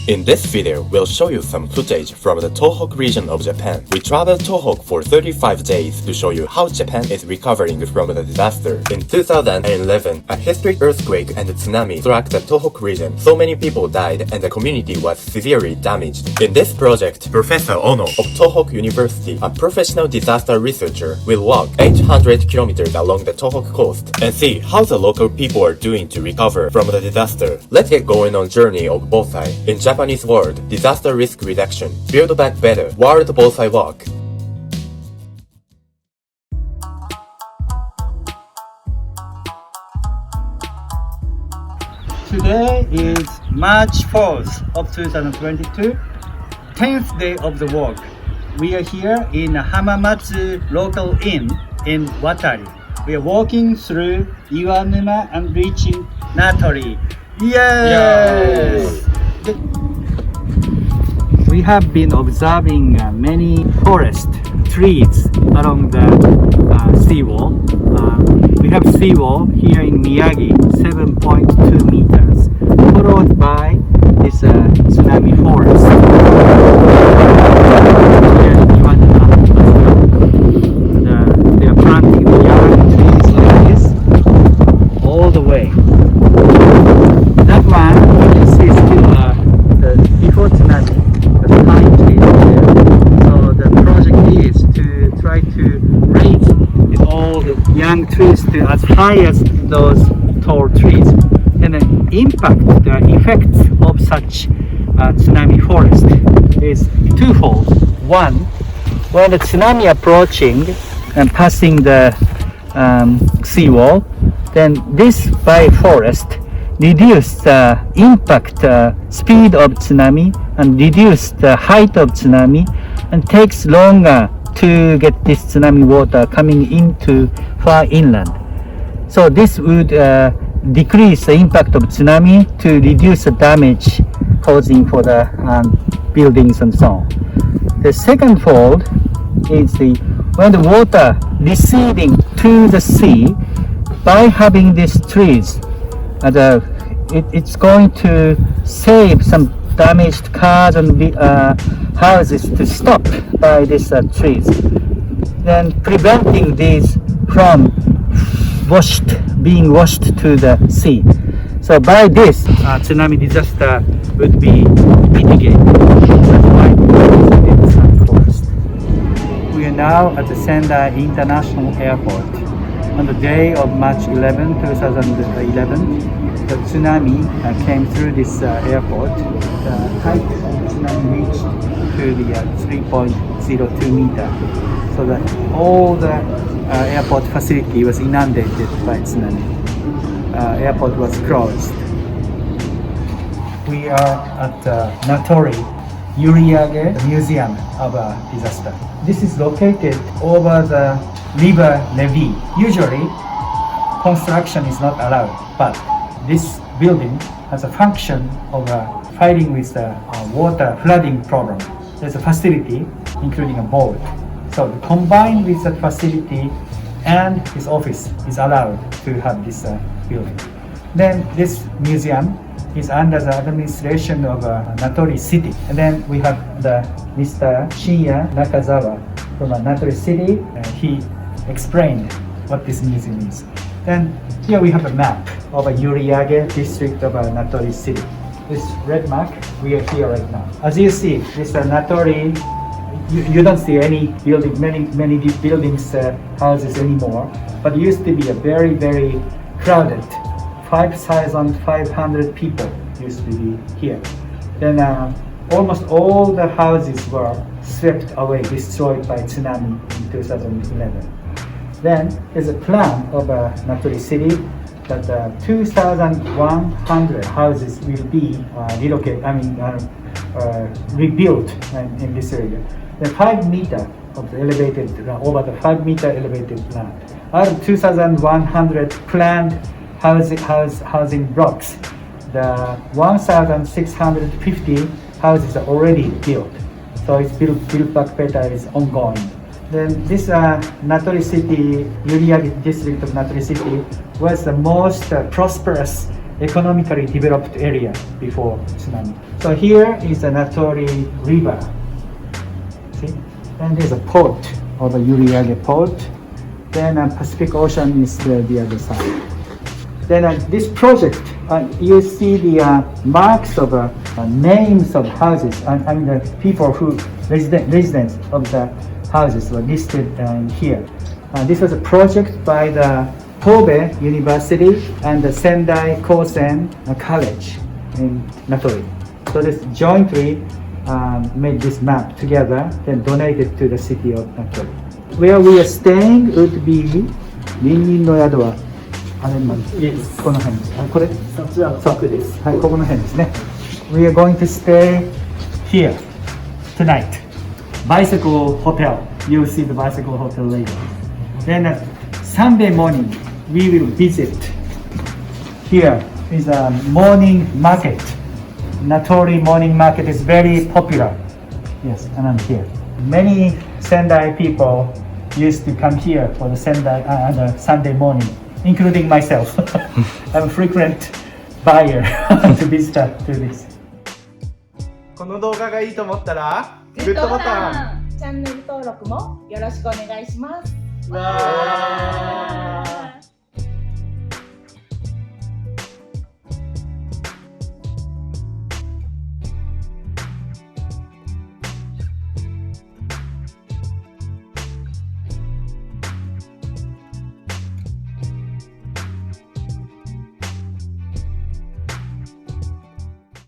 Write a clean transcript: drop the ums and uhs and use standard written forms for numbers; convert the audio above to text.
In this video, we'll show you some footage from the Tohoku region of Japan. We traveled Tohoku for 35 days to show you how Japan is recovering from the disaster. In 2011, a historic earthquake and tsunami struck the Tohoku region. So many people died and the community was severely damaged. In this project, Professor Ono of Tohoku University, a professional disaster researcher, will walk 800 kilometers along the Tohoku coast and see how the local people are doing to recover from the disaster. Let's get going on journey of BOSAI. In Japanese word, disaster risk reduction. Build back better. World BOSAI walk. Today is March 4th of 2022, 10th day of the walk. We are here in Hamamatsu local inn in Watari. We are walking through Iwanuma and reaching Natori. Yes! We have been observing many forest trees along the seawall. We have seawall here in Miyagi, 7.2 meters, followed by this tsunami forest. Here in Iwanuma as well. They are planting young trees like this all the way. That one, you can see still before tsunami, the pine trees there. So the project is to try to raise all the young trees to as high as those tall trees, and then impact the effects of such tsunami forest is twofold. One, when the tsunami approaching and passing the seawall, then this bioforest reduce the impact speed of tsunami and reduce the height of tsunami, and takes longer to get this tsunami water coming into far inland. So this would decrease the impact of tsunami to reduce the damage causing for the buildings and so on. The second fold is when the water receding to the sea, by having these trees, it's going to save some damaged cars and houses to stop by these trees, then preventing these from being washed to the sea. So by this, tsunami disaster would be mitigated. That's why we in the forest. We are now at the Sendai International Airport. On the day of March 11, 2011, the tsunami came through this airport. The height of the tsunami reached to the 3.02 meter. So that all the airport facility was inundated by tsunami. Airport was closed. We are at Natori Yuriage Museum of Disaster. This is located over the river Levi. Usually, construction is not allowed, but this building has a function of fighting with the water flooding problem. There's a facility, including a boat. So combined with that facility and this office is allowed to have this building. Then this museum is under the administration of Natori City. And then we have the Mr. Shinya Nakazawa from Natori City. He explained what this museum is. Then here we have a map of a Yuriage district of Natori City. This red mark, we are here right now. As you see, this Natori, you don't see any building, many buildings, houses anymore. But it used to be a very, very crowded. 5,500 people used to be here. Then almost all the houses were swept away, destroyed by tsunami in 2011. Then there's a plan of Natori City that 2,100 houses will be rebuilt in this area. The 5 meter of the elevated, over the 5 meter elevated land. Out of 2,100 planned housing blocks, the 1,650 houses are already built. So it's build back better is ongoing. Then this Natori City, Yuriage district of Natori City was the most prosperous, economically developed area before tsunami. So here is the Natori River. See? And there's a port, or the Yuriage port. Then Pacific Ocean is the other side. Then this project, you see the marks of names of houses. I mean the people who residents of the houses were listed here. This was a project by the Kobe University and the Sendai Kosen College in Natori. So this jointly made this map together, then donated to the city of Natori. Where we are staying would be 隣人の宿はあれなんです。この辺です。これそちらの奥です。はい、ここの辺ですね。We are going to stay here tonight. Bicycle hotel. You'll see the bicycle hotel later. Then Sunday morning we will visit. Here is a morning market. Natori morning market is very popular. Yes, and I'm here. Many Sendai people used to come here for the Sunday morning, including myself. I'm a frequent buyer to visitor to this. この動画がいいと思ったらグッドボタン、チャンネル登録もよろしくお願いします。わー